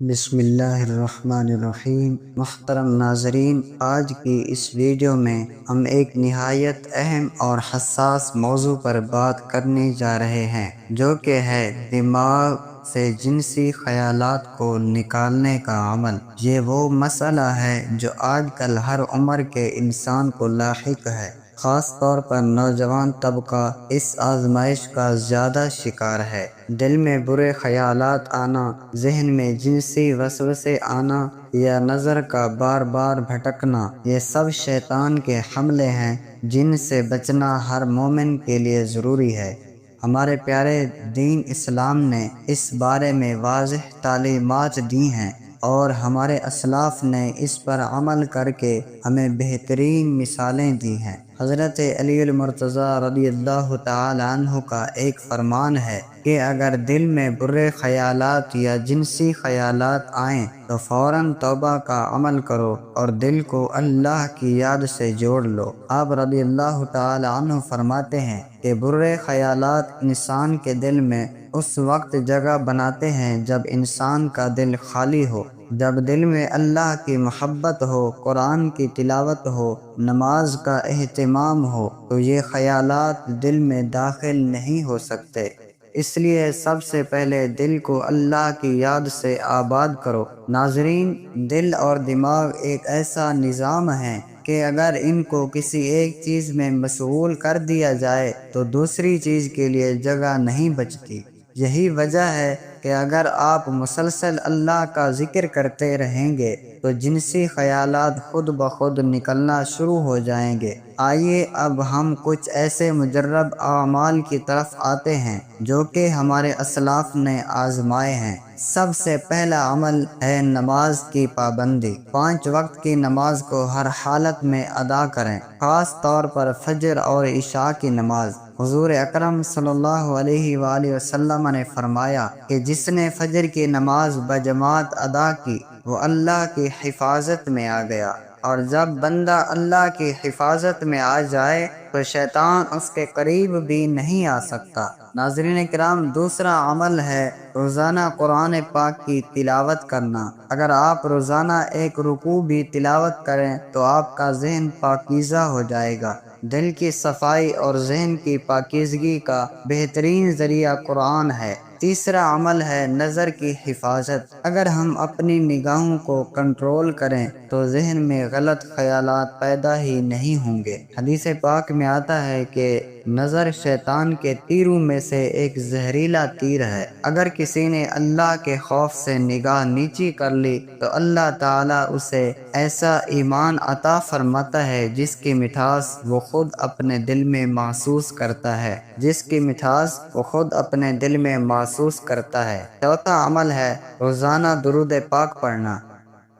بسم اللہ الرحمن الرحیم۔ محترم ناظرین، آج کی اس ویڈیو میں ہم ایک نہایت اہم اور حساس موضوع پر بات کرنے جا رہے ہیں، جو کہ ہے دماغ سے جنسی خیالات کو نکالنے کا عمل۔ یہ وہ مسئلہ ہے جو آج کل ہر عمر کے انسان کو لاحق ہے۔ خاص طور پر نوجوان طبقہ اس آزمائش کا زیادہ شکار ہے۔ دل میں برے خیالات آنا، ذہن میں جنسی وسوسے آنا یا نظر کا بار بار بھٹکنا، یہ سب شیطان کے حملے ہیں جن سے بچنا ہر مومن کے لیے ضروری ہے۔ ہمارے پیارے دین اسلام نے اس بارے میں واضح تعلیمات دی ہیں اور ہمارے اسلاف نے اس پر عمل کر کے ہمیں بہترین مثالیں دی ہیں۔ حضرت علی المرتضیٰ رضی اللہ تعالی عنہ کا ایک فرمان ہے کہ اگر دل میں برے خیالات یا جنسی خیالات آئیں تو فوراً توبہ کا عمل کرو اور دل کو اللہ کی یاد سے جوڑ لو۔ آپ رضی اللہ تعالی عنہ فرماتے ہیں کہ برے خیالات انسان کے دل میں اس وقت جگہ بناتے ہیں جب انسان کا دل خالی ہو، جب دل میں اللہ کی محبت ہو، قرآن کی تلاوت ہو، نماز کا اہتمام ہو، تو یہ خیالات دل میں داخل نہیں ہو سکتے۔ اس لیے سب سے پہلے دل کو اللہ کی یاد سے آباد کرو۔ ناظرین، دل اور دماغ ایک ایسا نظام ہے کہ اگر ان کو کسی ایک چیز میں مشغول کر دیا جائے تو دوسری چیز کے لیے جگہ نہیں بچتی۔ یہی وجہ ہے کہ اگر آپ مسلسل اللہ کا ذکر کرتے رہیں گے تو جنسی خیالات خود بخود نکلنا شروع ہو جائیں گے۔ آئیے اب ہم کچھ ایسے مجرب اعمال کی طرف آتے ہیں جو کہ ہمارے اسلاف نے آزمائے ہیں۔ سب سے پہلا عمل ہے نماز کی پابندی۔ 5 وقت کی نماز کو ہر حالت میں ادا کریں، خاص طور پر فجر اور عشاء کی نماز۔ حضور اکرم صلی اللہ علیہ وآلہ وسلم نے فرمایا کہ جس نے فجر کی نماز بجماعت ادا کی وہ اللہ کی حفاظت میں آ گیا، اور جب بندہ اللہ کی حفاظت میں آ جائے تو شیطان اس کے قریب بھی نہیں آ سکتا۔ ناظرین کرام، دوسرا عمل ہے روزانہ قرآن پاک کی تلاوت کرنا۔ اگر آپ روزانہ ایک رکوع بھی تلاوت کریں تو آپ کا ذہن پاکیزہ ہو جائے گا۔ دل کی صفائی اور ذہن کی پاکیزگی کا بہترین ذریعہ قرآن ہے۔ تیسرا عمل ہے نظر کی حفاظت۔ اگر ہم اپنی نگاہوں کو کنٹرول کریں تو ذہن میں غلط خیالات پیدا ہی نہیں ہوں گے۔ حدیث پاک میں آتا ہے کہ نظر شیطان کے تیروں میں سے ایک زہریلا تیر ہے۔ اگر کسی نے اللہ کے خوف سے نگاہ نیچی کر لی تو اللہ تعالیٰ اسے ایسا ایمان عطا فرماتا ہے جس کی مٹھاس وہ خود اپنے دل میں محسوس کرتا ہے، کرتا ہے۔ چوتھا عمل ہے روزانہ درود پاک پڑھنا۔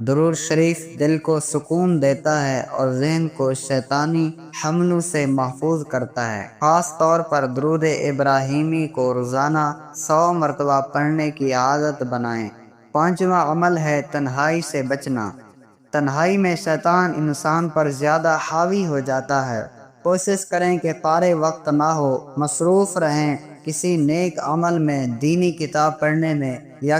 درود شریف دل کو سکون دیتا ہے اور ذہن کو شیطانی حملوں سے محفوظ کرتا ہے۔ خاص طور پر درود ابراہیمی کو روزانہ 100 مرتبہ پڑھنے کی عادت بنائیں۔ پانچواں عمل ہے تنہائی سے بچنا۔ تنہائی میں شیطان انسان پر زیادہ حاوی ہو جاتا ہے۔ کوشش کریں کہ فارغ وقت نہ ہو، مصروف رہیں کسی نیک عمل میں، دینی کتاب پڑھنے میں یا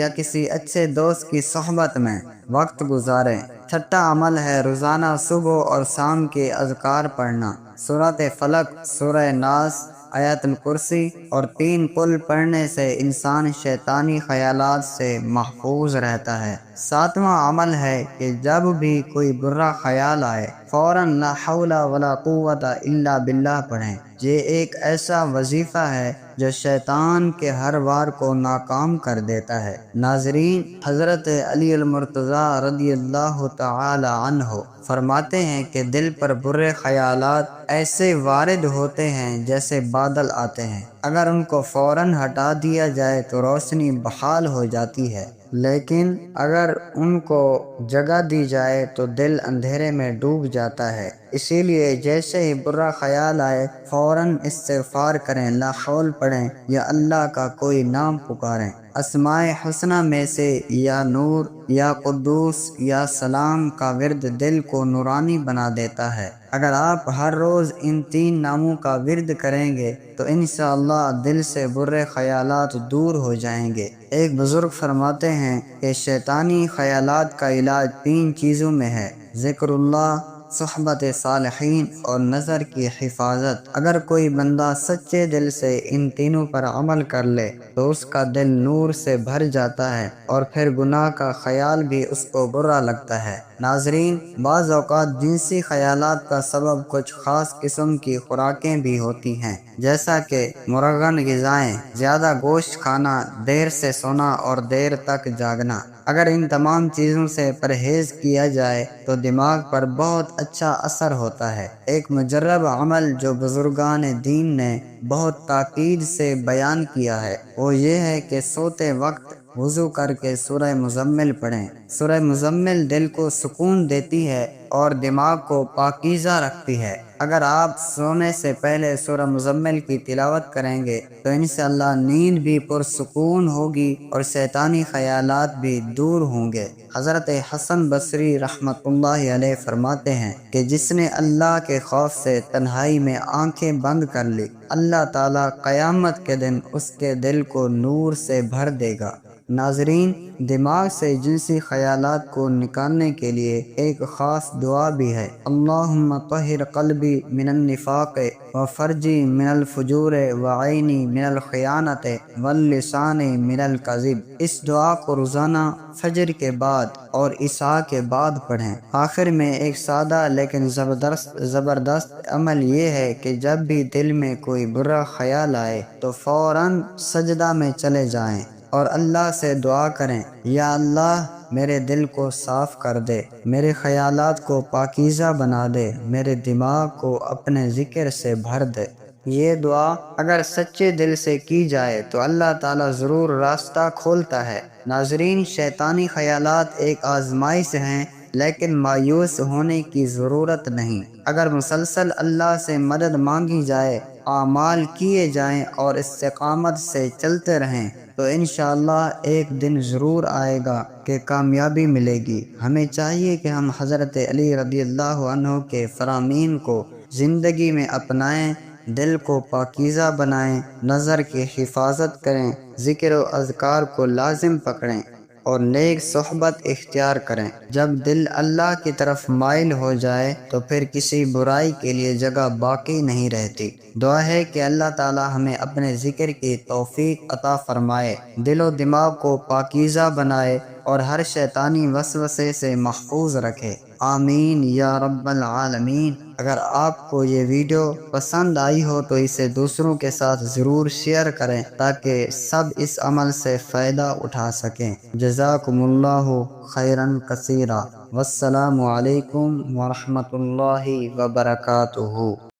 کسی اچھے دوست کی صحبت میں وقت گزاریں۔ چھٹا عمل ہے روزانہ صبح اور شام کے اذکار پڑھنا۔ سورۃ فلق، سورہ ناس، آیت الکرسی اور 3 قل پڑھنے سے انسان شیطانی خیالات سے محفوظ رہتا ہے۔ ساتواں عمل ہے کہ جب بھی کوئی برا خیال آئے فوراً لا حول ولا قوت الا باللہ پڑھیں۔ یہ ایک ایسا وظیفہ ہے جو شیطان کے ہر وار کو ناکام کر دیتا ہے۔ ناظرین، حضرت علی المرتضیٰ رضی اللہ تعالی عنہ فرماتے ہیں کہ دل پر برے خیالات ایسے وارد ہوتے ہیں جیسے بادل آتے ہیں، اگر ان کو فوراً ہٹا دیا جائے تو روشنی بحال ہو جاتی ہے، لیکن اگر ان کو جگہ دی جائے تو دل اندھیرے میں ڈوب جاتا ہے۔ اسی لیے جیسے ہی برا خیال آئے فوراً استغفار کریں، لا حول پڑھیں یا اللہ کا کوئی نام پکاریں۔ اسماء حسنہ میں سے یا نور، یا قدوس، یا سلام کا ورد دل کو نورانی بنا دیتا ہے۔ اگر آپ ہر روز ان 3 ناموں کا ورد کریں گے تو انشاءاللہ دل سے برے خیالات دور ہو جائیں گے۔ ایک بزرگ فرماتے ہیں کہ شیطانی خیالات کا علاج 3 چیزوں میں ہے: ذکر اللہ، صحبت صالحین اور نظر کی حفاظت۔ اگر کوئی بندہ سچے دل سے ان تینوں پر عمل کر لے تو اس کا دل نور سے بھر جاتا ہے اور پھر گناہ کا خیال بھی اس کو برا لگتا ہے۔ ناظرین، بعض اوقات جنسی خیالات کا سبب کچھ خاص قسم کی خوراکیں بھی ہوتی ہیں، جیسا کہ مرغن غذائیں، زیادہ گوشت کھانا، دیر سے سونا اور دیر تک جاگنا۔ اگر ان تمام چیزوں سے پرہیز کیا جائے تو دماغ پر بہت اچھا اثر ہوتا ہے۔ ایک مجرب عمل جو بزرگان دین نے بہت تاکید سے بیان کیا ہے وہ یہ ہے کہ سوتے وقت وضو کر کے سورہ مزمل پڑھیں۔ سورہ مزمل دل کو سکون دیتی ہے اور دماغ کو پاکیزہ رکھتی ہے۔ اگر آپ سونے سے پہلے سورہ مزمل کی تلاوت کریں گے تو انشاءاللہ نیند بھی پرسکون ہوگی اور شیطانی خیالات بھی دور ہوں گے۔ حضرت حسن بصری رحمۃ اللہ علیہ فرماتے ہیں کہ جس نے اللہ کے خوف سے تنہائی میں آنکھیں بند کر لی، اللہ تعالیٰ قیامت کے دن اس کے دل کو نور سے بھر دے گا۔ ناظرین، دماغ سے جنسی خیالات کو نکالنے کے لیے ایک خاص دعا بھی ہے: اللہم طہر قلبی من النفاق وفرجی من الفجور وعینی من الخیانت واللسان من الکذب۔ اس دعا کو روزانہ فجر کے بعد اور عشاء کے بعد پڑھیں۔ آخر میں ایک سادہ لیکن زبردست عمل یہ ہے کہ جب بھی دل میں کوئی برا خیال آئے تو فوراً سجدہ میں چلے جائیں اور اللہ سے دعا کریں: یا اللہ، میرے دل کو صاف کر دے، میرے خیالات کو پاکیزہ بنا دے، میرے دماغ کو اپنے ذکر سے بھر دے۔ یہ دعا اگر سچے دل سے کی جائے تو اللہ تعالیٰ ضرور راستہ کھولتا ہے۔ ناظرین، شیطانی خیالات ایک آزمائش ہیں، لیکن مایوس ہونے کی ضرورت نہیں۔ اگر مسلسل اللہ سے مدد مانگی جائے، اعمال کیے جائیں اور استقامت سے چلتے رہیں تو انشاءاللہ ایک دن ضرور آئے گا کہ کامیابی ملے گی۔ ہمیں چاہیے کہ ہم حضرت علی رضی اللہ عنہ کے فرامین کو زندگی میں اپنائیں، دل کو پاکیزہ بنائیں، نظر کی حفاظت کریں، ذکر و اذکار کو لازم پکڑیں اور نیک صحبت اختیار کریں۔ جب دل اللہ کی طرف مائل ہو جائے تو پھر کسی برائی کے لیے جگہ باقی نہیں رہتی۔ دعا ہے کہ اللہ تعالی ہمیں اپنے ذکر کی توفیق عطا فرمائے، دل و دماغ کو پاکیزہ بنائے اور ہر شیطانی وسوسے سے محفوظ رکھے۔ آمین یا رب العالمین۔ اگر آپ کو یہ ویڈیو پسند آئی ہو تو اسے دوسروں کے ساتھ ضرور شیئر کریں تاکہ سب اس عمل سے فائدہ اٹھا سکیں۔ جزاکم اللہ خیرا کثیرا۔ والسلام علیکم ورحمۃ اللہ وبرکاتہ۔